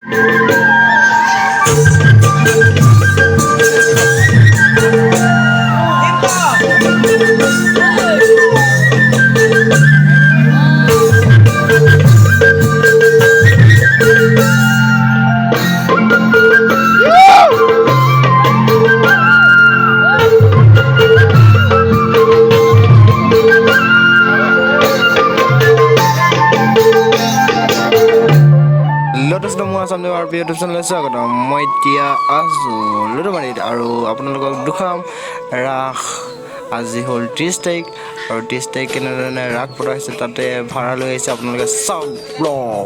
Lotus semua sampai our YouTube channel স্বাগতম মই এতিয়া আছো লুডুমাৰীত আৰু আপোনালোকক দুখাম ৰাস আজি হ'ল 30 তাৰিখ আৰু 30 তাৰিখ কেনেধৰণে ৰাস পতা হৈছে তাতে ভাড়া লৈ আহিছে আপোনালোকে চাওক ব্লগ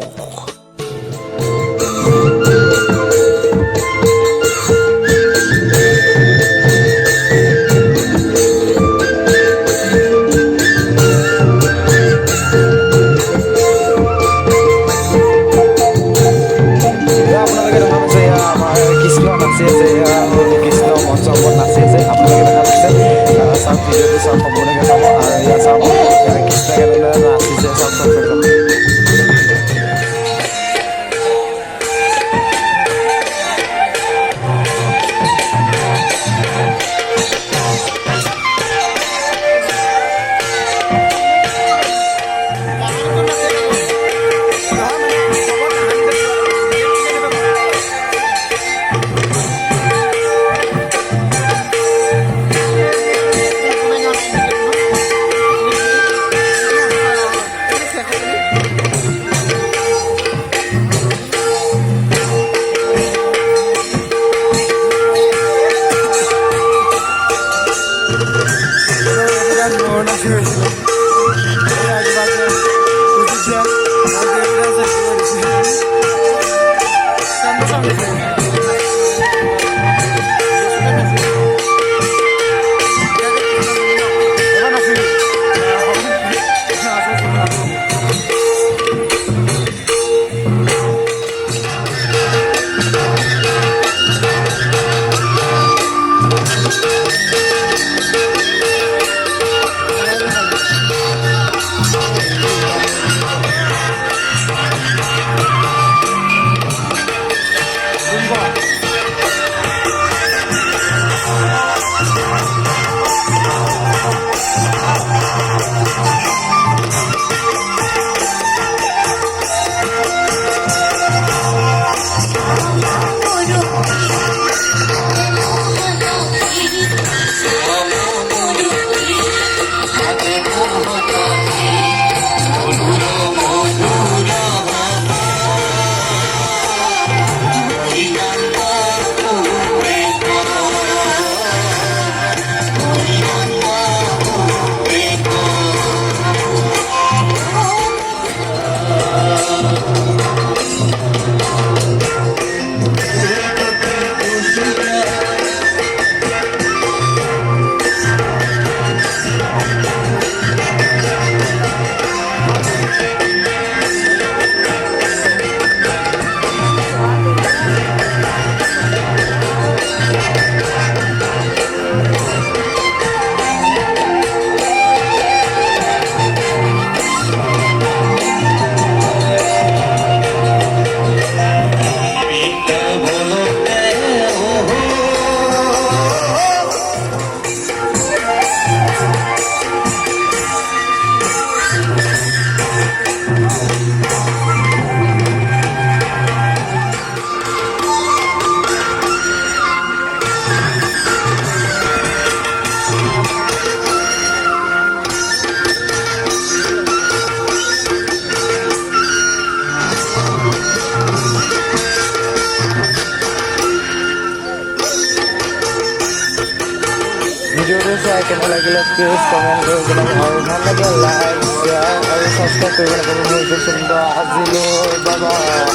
কেনে লাগিলে প্লিজ কমেণ্ট কৰি জনাব আৰু ভাল লাগে লাইক শ্বেয়াৰ আৰু ছাবস্ক্ৰাইব কৰিব লাগিব মোৰ ইউটিউব চেনেলটো আজিলৈ বাই বাই